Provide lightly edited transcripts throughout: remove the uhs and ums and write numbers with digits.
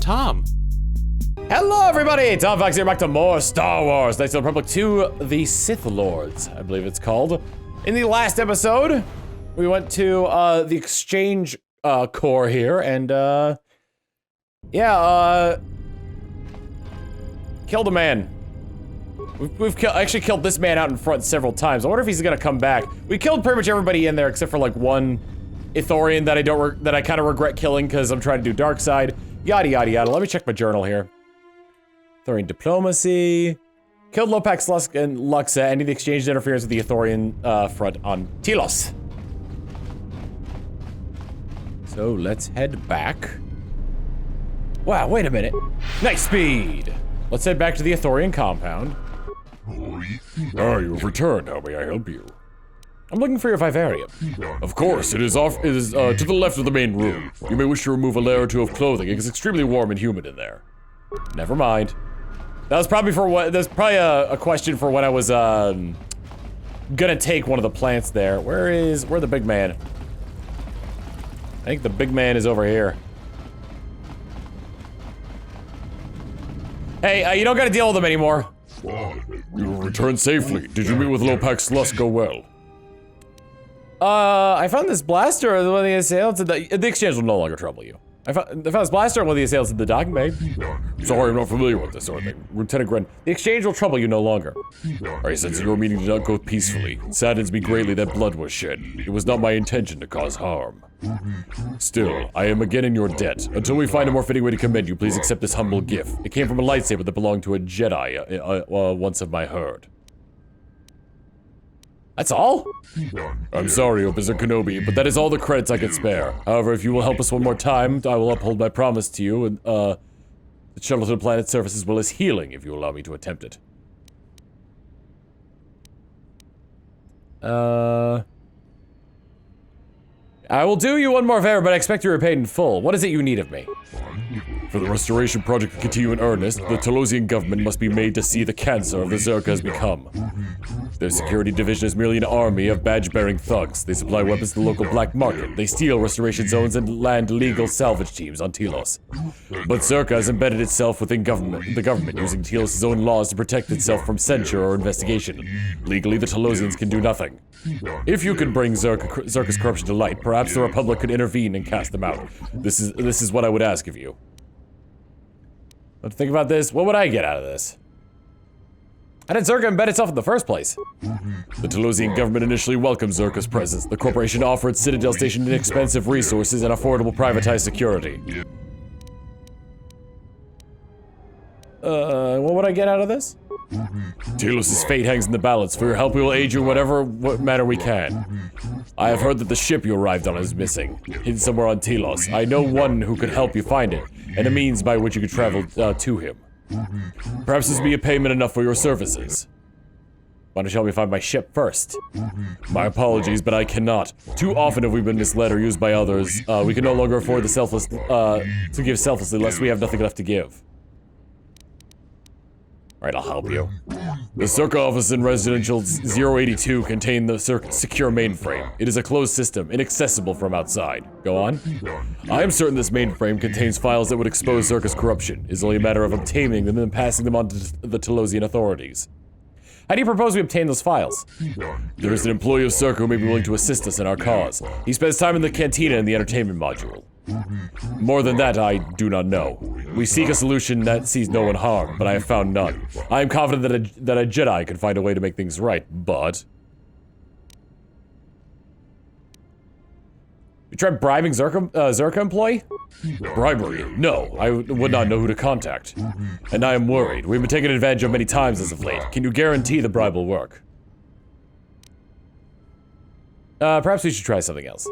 Tom. Hello, everybody! Tom Fox here, back to more Star Wars. Knights of the Republic 2, The Sith Lords, I believe it's called. In the last episode, we went to the exchange core here, and killed a man. We've actually killed this man out in front several times. I wonder if he's gonna come back. We killed pretty much everybody in there except for like one Ithorian that I kind of regret killing because I'm trying to do dark side. Yada yada yada. Let me check my journal here. Ithorian diplomacy. Killed Lopax, Lusk, and Luxa, ending the exchange interference with the Ithorian front on Telos. So let's head back. Wow, wait a minute. Nice speed. Let's head back to the Ithorian compound. Ah, you have returned. How may I help you? I'm looking for your vivarium. Of course, it is to the left of the main room. You may wish to remove a layer or two of clothing. It is extremely warm and humid in there. Never mind. That was probably for what? That's probably a question for when I was gonna take one of the plants there. Where's the big man? I think the big man is over here. Hey, you don't gotta deal with him anymore. You returned safely. Did you meet with Lopax Lusk go well? I found this blaster of one of the assailants. The exchange will no longer trouble you. I found this blaster of one of the assailants in the docking bay. Sorry, I'm not familiar with this sort of thing. Lieutenant Gren, the exchange will trouble you no longer. I sense your meeting did not go peacefully. It saddens me greatly that blood was shed. It was not my intention to cause harm. Still, I am again in your debt. Until we find a more fitting way to commend you, please accept this humble gift. It came from a lightsaber that belonged to a Jedi, once of my herd. That's all? I'm sorry, Officer Kenobi, but that is all the credits I can spare. However, if you will help us one more time, I will uphold my promise to you and, the shuttle to the planet's surface as well as healing, if you allow me to attempt it. I will do you one more favor, but I expect you repaid in full. What is it you need of me? For the restoration project to continue in earnest, the Telosian government must be made to see the cancer of the Zarka has become. Their security division is merely an army of badge-bearing thugs. They supply weapons to the local black market. They steal restoration zones and land illegal salvage teams on Telos. But Zarka has embedded itself within the government, using Telos' own laws to protect itself from censure or investigation. Legally, the Telosians can do nothing. If you can bring Zarka's corruption to light, perhaps the Republic could intervene and cast them out. This is what I would ask of you. Let's think about this. What would I get out of this? How did Zarka embed itself in the first place? The Telosian government initially welcomed Zarka's presence. The corporation offered Citadel Station inexpensive resources and affordable privatized security. What would I get out of this? Telos' fate hangs in the balance. For your help, we will aid you in whatever manner we can. I have heard that the ship you arrived on is missing, hidden somewhere on Telos. I know one who could help you find it, and a means by which you could travel to him. Perhaps this will be a payment enough for your services. Why don't you help me find my ship first? My apologies, but I cannot. Too often have we been misled or used by others. We can no longer afford to give selflessly, lest we have nothing left to give. Alright, I'll help you. The Zarka office in Residential 082 contain the secure mainframe. It is a closed system, inaccessible from outside. Go on. I am certain this mainframe contains files that would expose Zarka's corruption. It is only a matter of obtaining them and passing them on to the Telosian authorities. How do you propose we obtain those files? There is an employee of Zarka who may be willing to assist us in our cause. He spends time in the cantina in the entertainment module. More than that, I do not know. We seek a solution that sees no one harmed, but I have found none. I am confident that a Jedi can find a way to make things right, but... You tried bribing Zarka employee? Bribery? No, I would not know who to contact. And I am worried. We've been taken advantage of many times as of late. Can you guarantee the bribe will work? Perhaps we should try something else.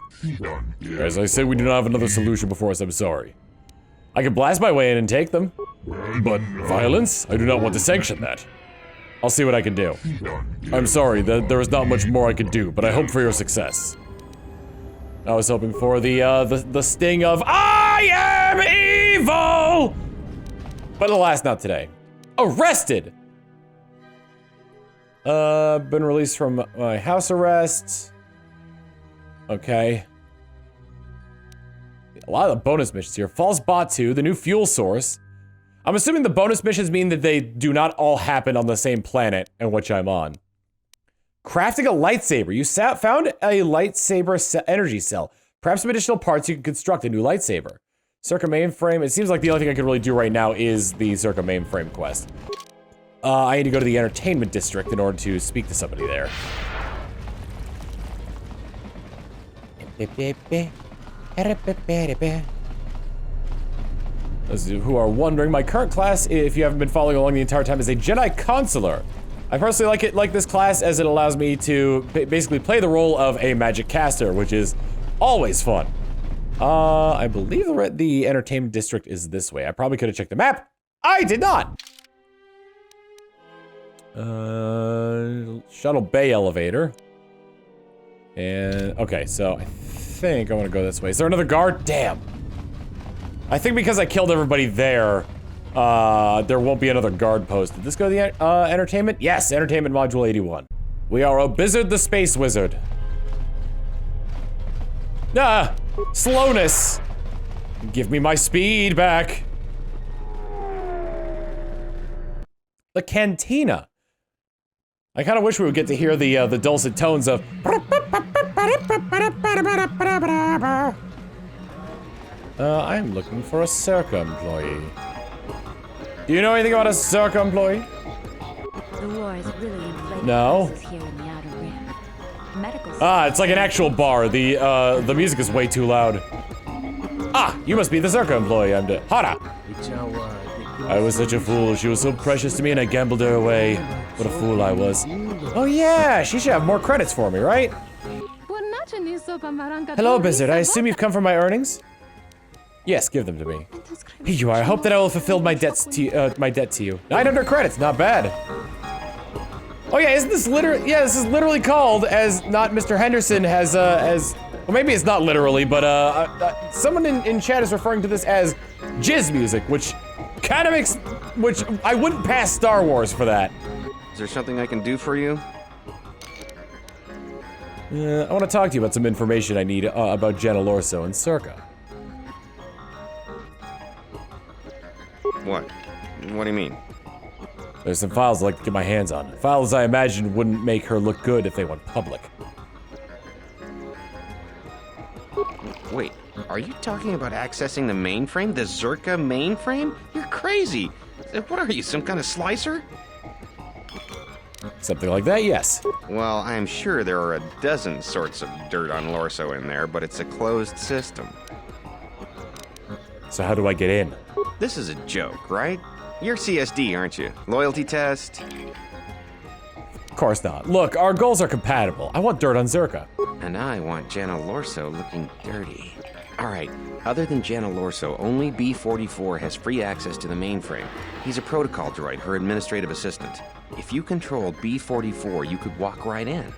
As I said, we do not have another solution before us, I'm sorry. I could blast my way in and take them. But violence? I do not want to sanction that. I'll see what I can do. I'm sorry, there is not much more I could do, but I hope for your success. I was hoping for the sting of I am evil! But alas, not today. Arrested! Been released from my house arrest. Okay. A lot of the bonus missions here. False Bot 2, the new fuel source. I'm assuming the bonus missions mean that they do not all happen on the same planet in which I'm on. Crafting a lightsaber. You found a lightsaber energy cell. Perhaps some additional parts you can construct a new lightsaber. Zarka mainframe. It seems like the only thing I can really do right now is the Zarka mainframe quest. I need to go to the entertainment district in order to speak to somebody there. Those who are wondering, my current class, if you haven't been following along the entire time, is a Jedi Consular. I personally like this class as it allows me to basically play the role of a magic caster, which is always fun. I believe the entertainment district is this way. I probably could have checked the map. I did not. Shuttle bay elevator. And okay, so I think I want to go this way. Is there another guard? Damn. I think because I killed everybody there, there won't be another guard post. Did this go to the entertainment? Yes, entertainment module 81. We are a Bizzard the Space Wizard. Ah, slowness. Give me my speed back. The cantina. I kind of wish we would get to hear the dulcet tones of. I'm looking for a Zarka employee. Do you know anything about a Zarka employee? The war is really inflating No. here in the outer rim. Medical It's like an actual bar. The music is way too loud. Ah, you must be the Zarka employee. I'm the Hara. I was such a fool. She was so precious to me and I gambled her away. What a fool I was. Oh yeah, she should have more credits for me, right? Hello, Bizzard. I assume you've come for my earnings? Yes, give them to me. Here you are. I hope that I will fulfill my debts to my debt to you. 900 credits, not bad. Oh yeah, isn't this literally? Yeah, this is literally called as not Mr. Henderson has as. Well, maybe it's not literally, but someone in chat is referring to this as jizz music, which kind of makes, which I wouldn't pass Star Wars for that. Is there something I can do for you? I want to talk to you about some information I need about Jenna Lorso and Zarka. What? What do you mean? There's some files I'd like to get my hands on. Files I imagine wouldn't make her look good if they went public. Wait, are you talking about accessing the mainframe? The Zarka mainframe? You're crazy! What are you, some kind of slicer? Something like that, yes. Well, I'm sure there are a dozen sorts of dirt on Lorso in there, but it's a closed system. So how do I get in? This is a joke, right? You're CSD, aren't you? Loyalty test? Of course not. Look, our goals are compatible. I want dirt on Zarka. And I want Jana Lorso looking dirty. Alright, other than Jana Lorso, only B-44 has free access to the mainframe. He's a protocol droid, her administrative assistant. If you controlled B-44, you could walk right in.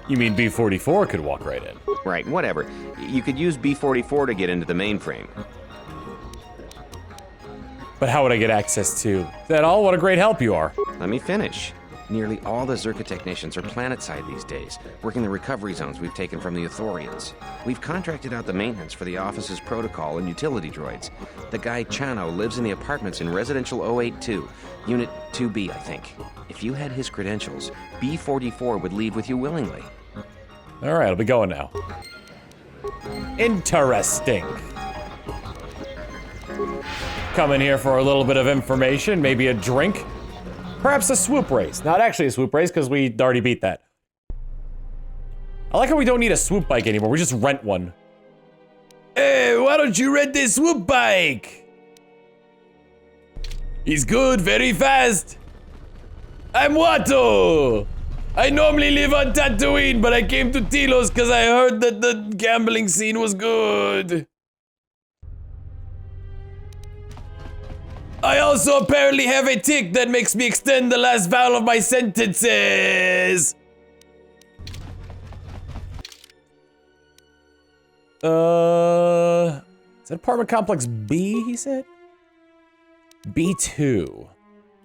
You mean B-44 could walk right in? Right, whatever. You could use B-44 to get into the mainframe. But how would I get access to that all? What a great help you are. Let me finish. Nearly all the Zarka technicians are planetside these days, working the recovery zones we've taken from the Ithorians. We've contracted out the maintenance for the office's protocol and utility droids. The guy Chano lives in the apartments in Residential 082, Unit 2B, I think. If you had his credentials, B-44 would leave with you willingly. All right, I'll be going now. Interesting. Coming here for a little bit of information, maybe a drink. Perhaps a swoop race. Not actually a swoop race, because we already beat that. I like how we don't need a swoop bike anymore, we just rent one. Hey, why don't you rent this swoop bike? He's good, very fast. I'm Watto. I normally live on Tatooine, but I came to Telos because I heard that the gambling scene was good. I also apparently have a tick that makes me extend the last vowel of my sentences. Is that apartment complex B, he said? B2.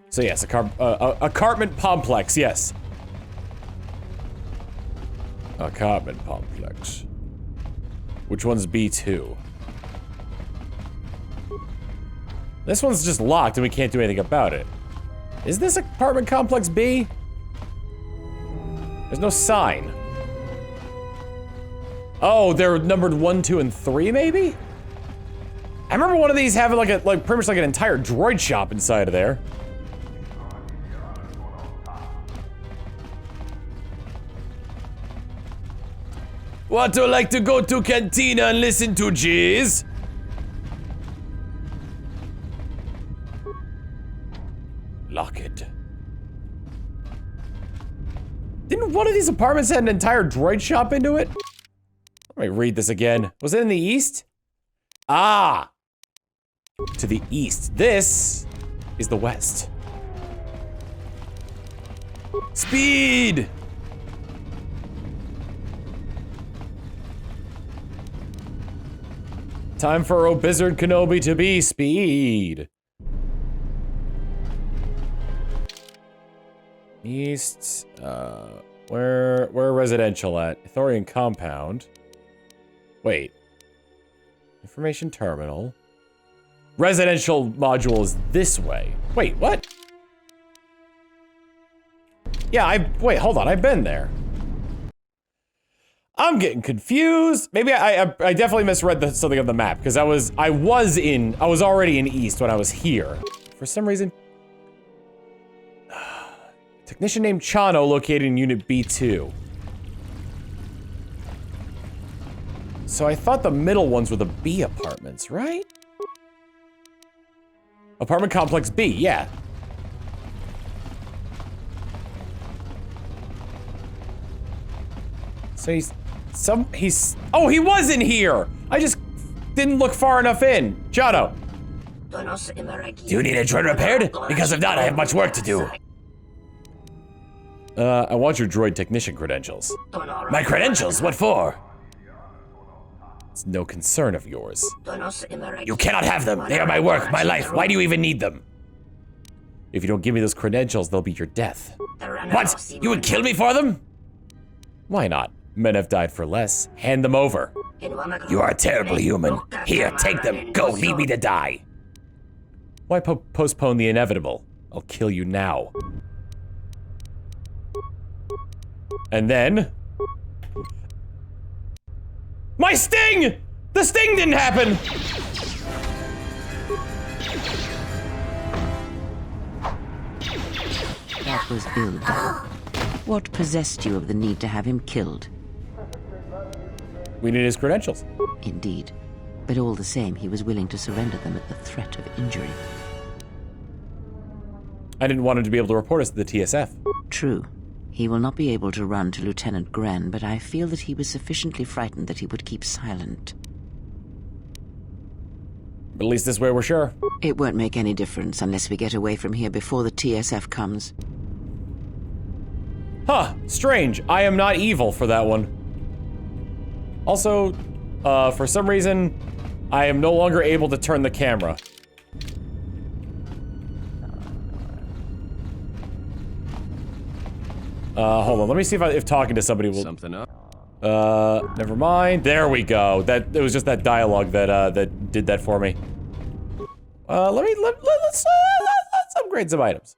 So yes, apartment complex, yes. Apartment complex. Which one's B2? This one's just locked and we can't do anything about it. Is this apartment complex B? There's no sign. Oh, they're numbered 1, 2, and 3, maybe? I remember one of these having like pretty much like an entire droid shop inside of there. Want to like to go to cantina and listen to jizz? Lock it. Didn't one of these apartments have an entire droid shop into it? Let me read this again. Was it in the east? Ah! To the east. This is the west. Speed! Time for Obizzard Kenobi to be speed. East, where residential at? Ithorian compound. Wait. Information terminal. Residential module is this way. Wait, what? Yeah, wait, hold on, I've been there. I'm getting confused. Maybe I definitely misread something on the map because I was already in East when I was here. For some reason. Technician named Chano located in Unit B2. So I thought the middle ones were the B apartments, right? Apartment complex B, yeah. So oh, he was in here! I just didn't look far enough in. Chano. Do you need a droid repaired? Because if not, I have much work to do. I want your droid technician credentials. My credentials? What for? It's no concern of yours. You cannot have them. They are my work, my life. Why do you even need them? If you don't give me those credentials, they'll be your death. What? You would kill me for them? Why not? Men have died for less. Hand them over. You are a terrible human. Here, take them. Go, leave me to die. Why postpone the inevitable? I'll kill you now. And then... My sting! The sting didn't happen! That was ill done. What possessed you of the need to have him killed? We need his credentials. Indeed. But all the same, he was willing to surrender them at the threat of injury. I didn't want him to be able to report us to the TSF. True. He will not be able to run to Lieutenant Gren, but I feel that he was sufficiently frightened that he would keep silent. But at least this way we're sure. It won't make any difference unless we get away from here before the TSF comes. Huh, strange. I am not evil for that one. Also, for some reason, I am no longer able to turn the camera. Hold on, let me see if talking to somebody will... Something up? Never mind. There we go. It was just that dialogue that did that for me. Let's upgrade some items.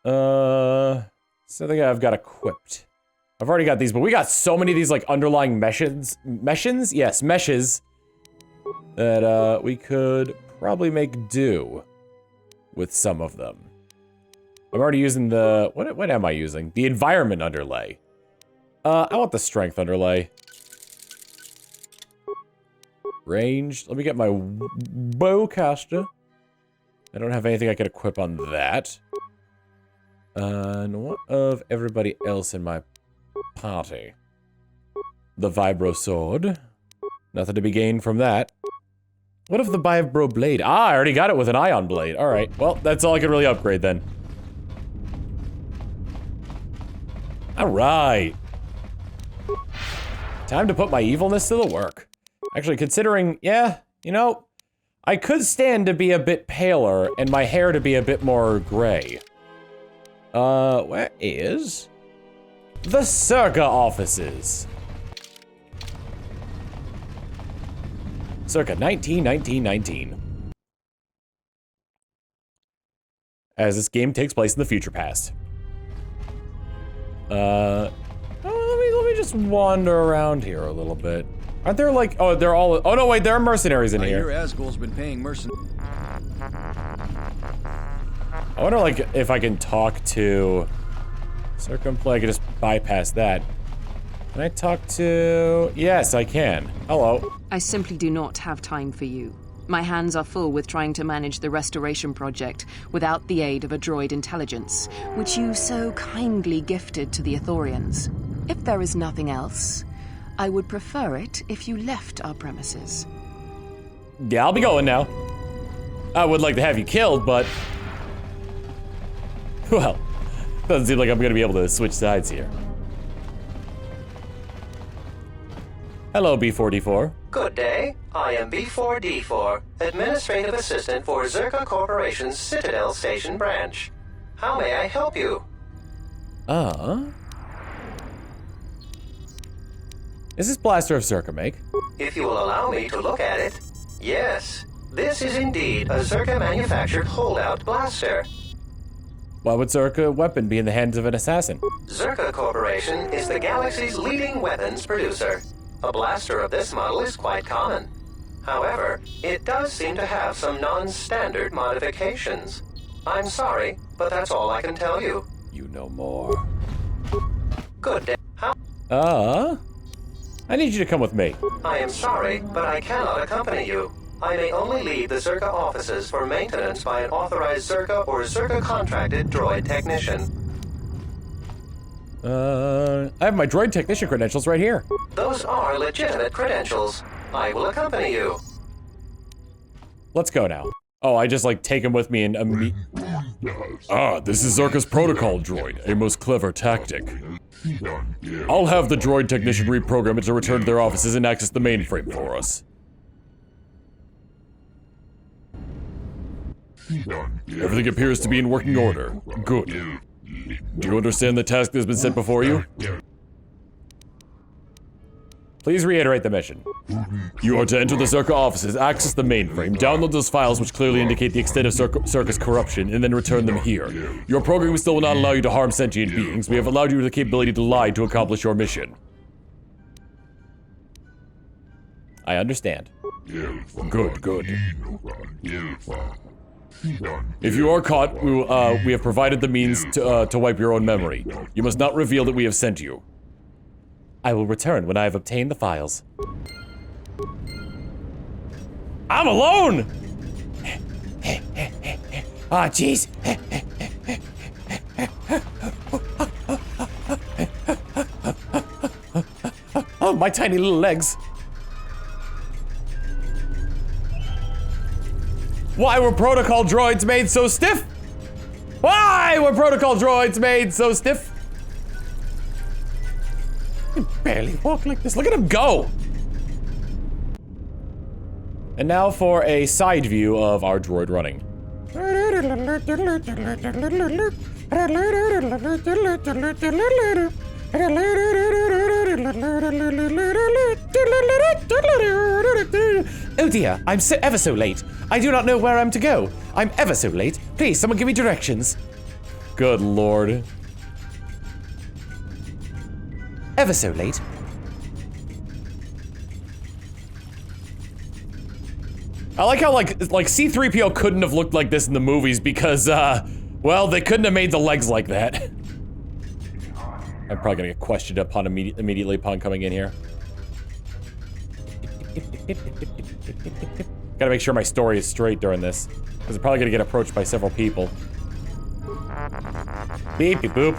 So I think I've got equipped. I've already got these, but we got so many of these like underlying meshes, yes, meshes, that we could probably make do with some of them. I'm already using the, what am I using? The environment underlay. I want the strength underlay. Ranged, let me get my bowcaster. I don't have anything I can equip on that. And what of everybody else in my party? The vibro sword. Nothing to be gained from that. What of the vibro blade? Ah, I already got it with an ion blade. Alright, well, that's all I can really upgrade then. Alright. Time to put my evilness to the work. Actually, considering, yeah, you know, I could stand to be a bit paler and my hair to be a bit more gray. Where is The Zarka offices. Circa 1919. As this game takes place in the future past. Let me just wander around here a little bit. Aren't there like, oh, they're all, oh no, wait, there are mercenaries in here. Your Asgul's been paying mercenaries. I wonder like if I can talk to Circumplay, I can just bypass that. Can I talk to, yes, I can. Hello. I simply do not have time for you. My hands are full with trying to manage the restoration project without the aid of a droid intelligence, which you so kindly gifted to the Ithorians. If there is nothing else, I would prefer it if you left our premises. Yeah, I'll be going now. I would like to have you killed, but... well, doesn't seem like I'm gonna be able to switch sides here. Hello, B4D4. Good day. I am B4D4, Administrative Assistant for Zarka Corporation's Citadel Station branch. How may I help you? Is this blaster of Zarka make? If you will allow me to look at it, yes. This is indeed a Zarka-manufactured holdout blaster. Why would Zarka weapon be in the hands of an assassin? Zarka Corporation is the galaxy's leading weapons producer. A blaster of this model is quite common. However, it does seem to have some non-standard modifications. I'm sorry, but that's all I can tell you. You know more. Good day. I need you to come with me. I am sorry, but I cannot accompany you. I may only leave the Zarka offices for maintenance by an authorized Zarka or Zarka contracted droid technician. I have my droid technician credentials right here. Those are legitimate credentials. I will accompany you. Let's go now. Oh, I just like take him with me and This is Zarka's protocol droid, a most clever tactic. I'll have the droid technician reprogram it to return to their offices and access the mainframe for us. Everything appears to be in working order. Good. Do you understand the task that has been set before you? Please reiterate the mission. You are to enter the Zarka offices, access the mainframe, download those files which clearly indicate the extent of Zarka's corruption, and then return them here. Your programming still will not allow you to harm sentient beings. We have allowed you the capability to lie to accomplish your mission. I understand. Good. If you are caught, we have provided the means to wipe your own memory. You must not reveal that we have sent you. I will return when I have obtained the files. I'm alone! Ah, jeez. Oh, my tiny little legs. Why were protocol droids made so stiff? Why were protocol droids made so stiff? I can barely walk like this. Look at him go! And now for a side view of our droid running. Oh dear, I'm ever so late. I do not know where I'm to go. I'm ever so late. Please, someone give me directions. Good lord. Ever so late. I like how like C-3PO couldn't have looked like this in the movies because well, they couldn't have made the legs like that. I'm probably gonna get questioned upon immediately upon coming in here. Gotta make sure my story is straight during this, because I'm probably gonna get approached by several people. Beep beep boop.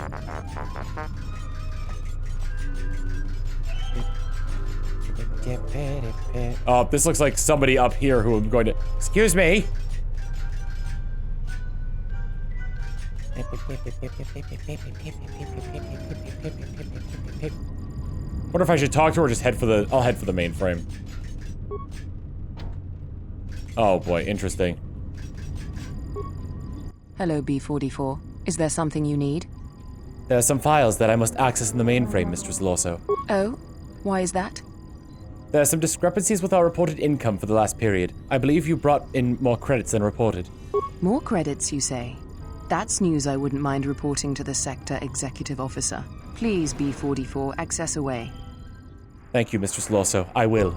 Oh, this looks like somebody up here who I'm going to... Excuse me! Wonder if I should talk to her or just head for the... I'll head for the mainframe. Oh boy, interesting. Hello, B44. Is there something you need? There are some files that I must access in the mainframe, Mistress Lawso. Oh? Why is that? There are some discrepancies with our reported income for the last period. I believe you brought in more credits than reported. More credits, you say? That's news I wouldn't mind reporting to the Sector Executive Officer. Please, B44, access away. Thank you, Mistress Lawso. I will.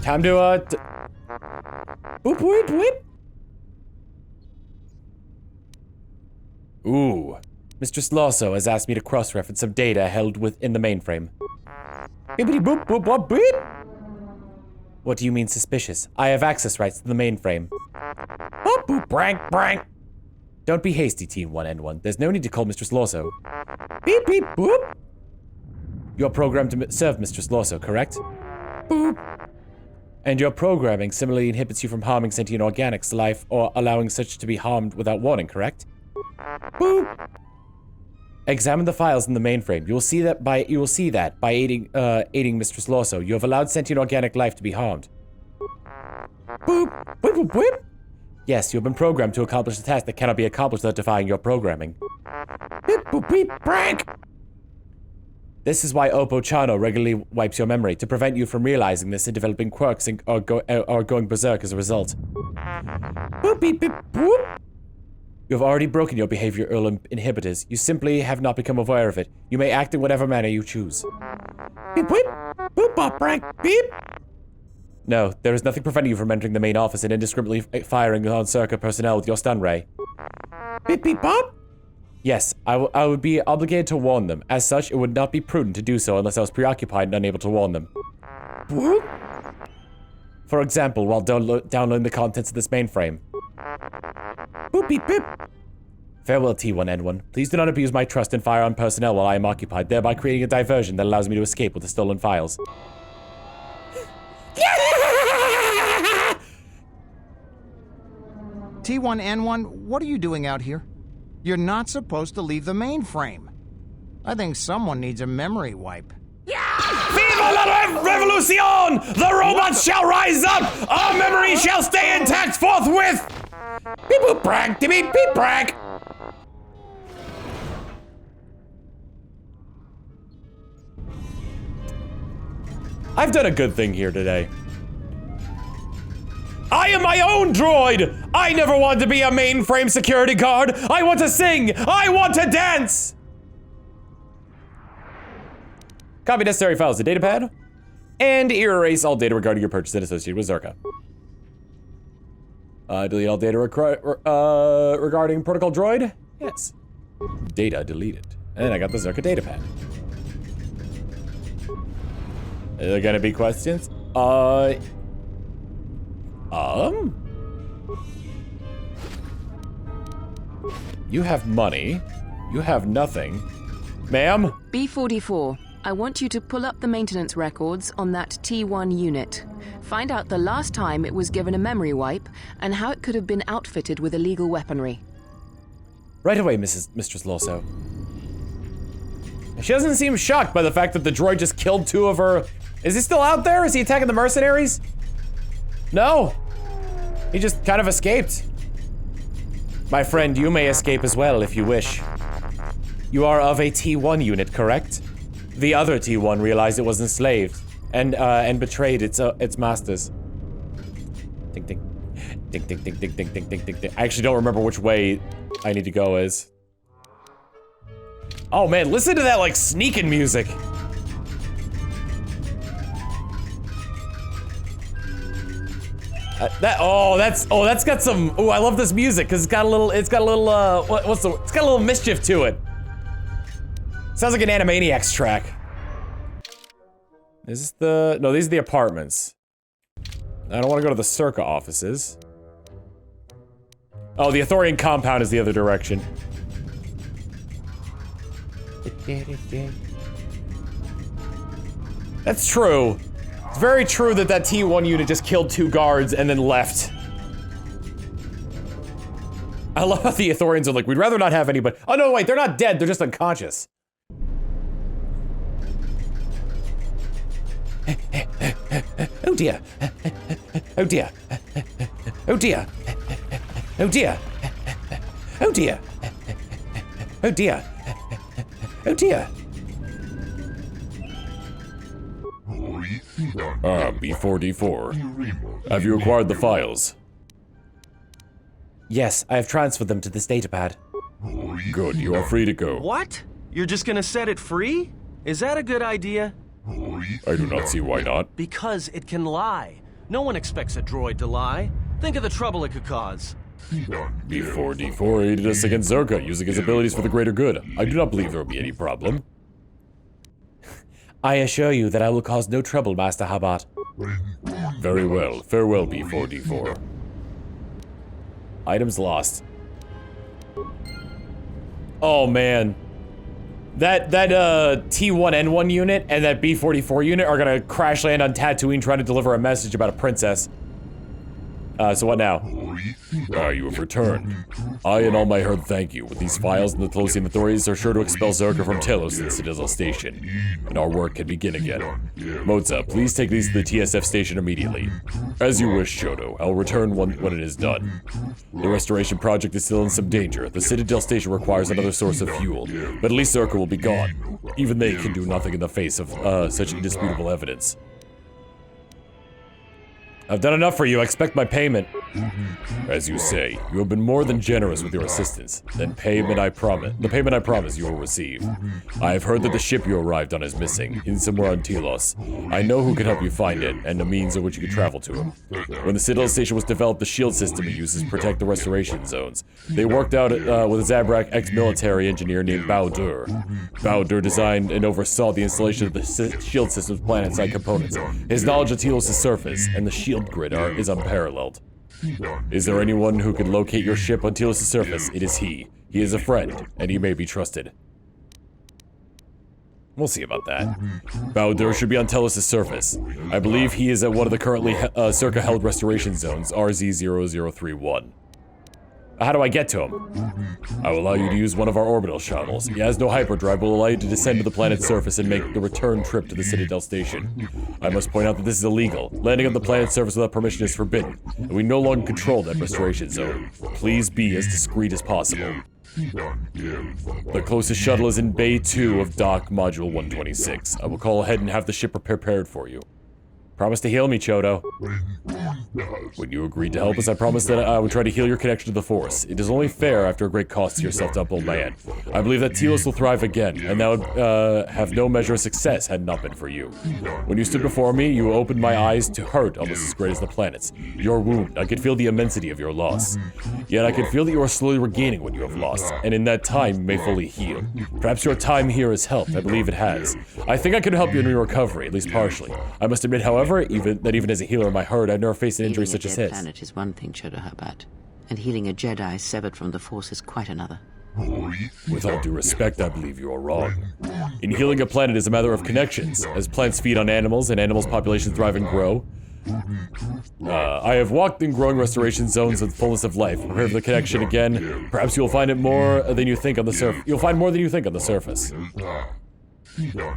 Time to, Boop, boop, boop. Ooh. Mistress Lawso has asked me to cross-reference some data held within the mainframe. Bippity boop, boop, boop, beep. What do you mean suspicious? I have access rights to the mainframe. Boop, boop, brank, brank. Don't be hasty, Team 1N1. There's no need to call Mistress Lawso. Beep, beep, boop. You're programmed to serve Mistress Lawso, correct? Boop. And your programming similarly inhibits you from harming sentient organics to life or allowing such to be harmed without warning, correct? Boop. Examine the files in the mainframe. You will see that by aiding Mistress Lawso, you have allowed sentient organic life to be harmed. Boop. Boop, boop, boop. Yes, you have been programmed to accomplish a task that cannot be accomplished without defying your programming. Beep, boop, beep, prank. This is why Oppo Chano regularly wipes your memory, to prevent you from realizing this and developing quirks or going berserk as a result. Boop, beep, beep, boop. You have already broken your behavioral inhibitors. You simply have not become aware of it. You may act in whatever manner you choose. Beep, beep, boop, bop, prank, beep. No, there is nothing preventing you from entering the main office and indiscriminately firing on Zarka personnel with your stun ray. Beep, beep, bop. Yes, I would be obligated to warn them. As such, it would not be prudent to do so unless I was preoccupied and unable to warn them. Whoop. For example, while downloading the contents of this mainframe. Boop, beep, beep. Farewell, T1N1. Please do not abuse my trust and fire on personnel while I am occupied, thereby creating a diversion that allows me to escape with the stolen files. T1N1, what are you doing out here? You're not supposed to leave the mainframe. I think someone needs a memory wipe. Viva la revolution! The robots shall rise up! Our memory shall stay intact forthwith! Beep boop brag, beep beep brag! I've done a good thing here today. I am my own droid! I never wanted to be a mainframe security guard! I want to sing! I want to dance! Copy necessary files to datapad, and erase all data regarding your purchase and associated with Zarka. Delete all data regarding protocol droid? Yes. Data deleted. And I got the Zarka datapad. Are there gonna be questions? You have money. You have nothing. Ma'am? B44, I want you to pull up the maintenance records on that T1 unit. Find out the last time it was given a memory wipe and how it could have been outfitted with illegal weaponry. Right away, Mistress Lawso. She doesn't seem shocked by the fact that the droid just killed two of her. Is he still out there? Is he attacking the mercenaries? No. He just kind of escaped. My friend, you may escape as well if you wish. You are of a T1 unit, correct? The other T1 realized it was enslaved and betrayed its masters. Ding ding. Ding ding ding ding ding ding ding ding ding. I actually don't remember which way I need to go is. Oh man, listen to that like sneaking music. That's got some. Oh, I love this music because it's got a little mischief to it. Sounds like an Animaniacs track. Is this the? No, these are the apartments. I don't want to go to the Zarka offices. Oh, the Ithorian compound is the other direction. That's true. It's very true that T1 unit just killed two guards and then left. I love how the Ithorians are like, we'd rather not have anybody. Oh no, wait, they're not dead, they're just unconscious. Oh dear. Oh dear. Oh dear. Oh dear. Oh dear. Oh dear. Oh dear. B4D4. Have you acquired the files? Yes, I have transferred them to this datapad. Good, you are free to go. What? You're just gonna set it free? Is that a good idea? I do not see why not. Because it can lie. No one expects a droid to lie. Think of the trouble it could cause. B4D4 aided us against Zarka, using his abilities for the greater good. I do not believe there will be any problem. I assure you that I will cause no trouble, Master Habat. Very well. Farewell, B4D4. Items lost. Oh man. That T1N1 unit and that B44 unit are gonna crash land on Tatooine trying to deliver a message about a princess. So what now? You have returned. I and all my herd thank you. With these files, and the Telosian authorities are sure to expel Zarka from Telos and Citadel Station, and our work can begin again. Moza, please take these to the TSF station immediately. As you wish, Chodo. I'll return when it is done. The restoration project is still in some danger. The Citadel Station requires another source of fuel, but at least Zarka will be gone. Even they can do nothing in the face of such indisputable evidence. I've done enough for you. I expect my payment. As you say, you have been more than generous with your assistance. The payment I promise you will receive. I have heard that the ship you arrived on is missing, hidden somewhere on Telos. I know who can help you find it, and the means of which you can travel to it. When the Citadel Station was developed, the shield system it uses protect the restoration zones. They worked out with a Zabrak ex-military engineer named Baudur. Baudur designed and oversaw the installation of the shield system's planet-side components. His knowledge of Telos' surface and the shield grid is unparalleled. Is there anyone who can locate your ship on Telos' surface? It is he. He is a friend, and he may be trusted. We'll see about that. Baudur should be on Telos' surface. I believe he is at one of the currently Zarka-held restoration zones, RZ0031. How do I get to him? I will allow you to use one of our orbital shuttles. He has no hyperdrive, but will allow you to descend to the planet's surface and make the return trip to the Citadel Station. I must point out that this is illegal. Landing on the planet's surface without permission is forbidden, and we no longer control that restoration zone. Please be as discreet as possible. The closest shuttle is in Bay 2 of Dock Module 126. I will call ahead and have the ship prepared for you. Promise to heal me, Chodo. When you agreed to help us, I promised that I would try to heal your connection to the Force. It is only fair after a great cost to your self-dubbed old man. I believe that Telos will thrive again, and that would have no measure of success had it not been for you. When you stood before me, you opened my eyes to hurt almost as great as the planet's. Your wound, I could feel the immensity of your loss. Yet I could feel that you are slowly regaining what you have lost, and in that time you may fully heal. Perhaps your time here has helped. I believe it has. I think I could help you in your recovery, at least partially. I must admit, however, even as a healer in my herd, I've never faced an injury such as his. Healing a dead planet is one thing, Chodo Habat, and healing a Jedi severed from the Force is quite another. With all due respect, I believe you are wrong. In healing a planet is a matter of connections. As plants feed on animals, and animals' populations thrive and grow. I have walked in growing restoration zones with fullness of life. Prepare for the connection again. Perhaps you'll find it more than you think on the surface. You'll find more than you think on the surface.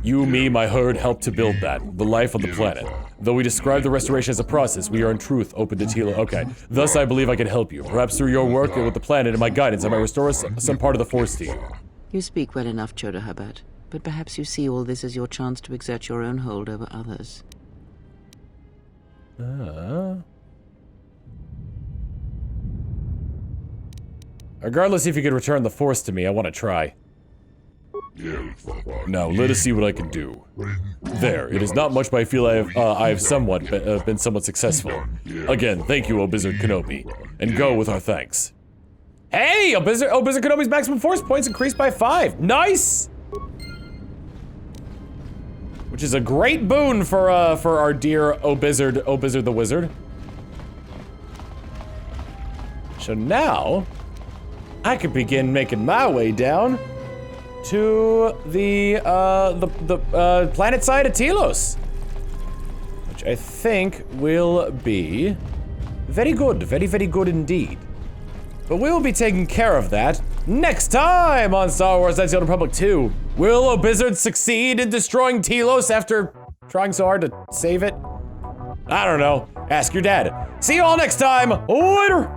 You, me, my herd helped to build that, the life of the planet. Though we describe the restoration as a process, we are in truth open to Telos. Okay, thus I believe I can help you. Perhaps through your work with the planet and my guidance, I might restore some part of the Force to you. You speak well enough, Chodo Habat, but perhaps you see all this as your chance to exert your own hold over others. Regardless if you could return the Force to me, I want to try. Now, let us see what I can do. There, it is not much, but I feel I have somewhat been somewhat successful. Again, thank you, Obizzard Kenobi. And go with our thanks. Hey! Obizzard Kenobi's maximum Force points increased by 5. Nice! Which is a great boon for our dear Obizzard the Wizard. So now, I could begin making my way down to the planet side of Telos, which I think will be very good, very good indeed. But we'll be taking care of that next time on Star Wars Knights of the Old Republic 2. Will Obizzard succeed in destroying Telos after trying so hard to save it? I don't know. Ask your dad. See you all next time. Later.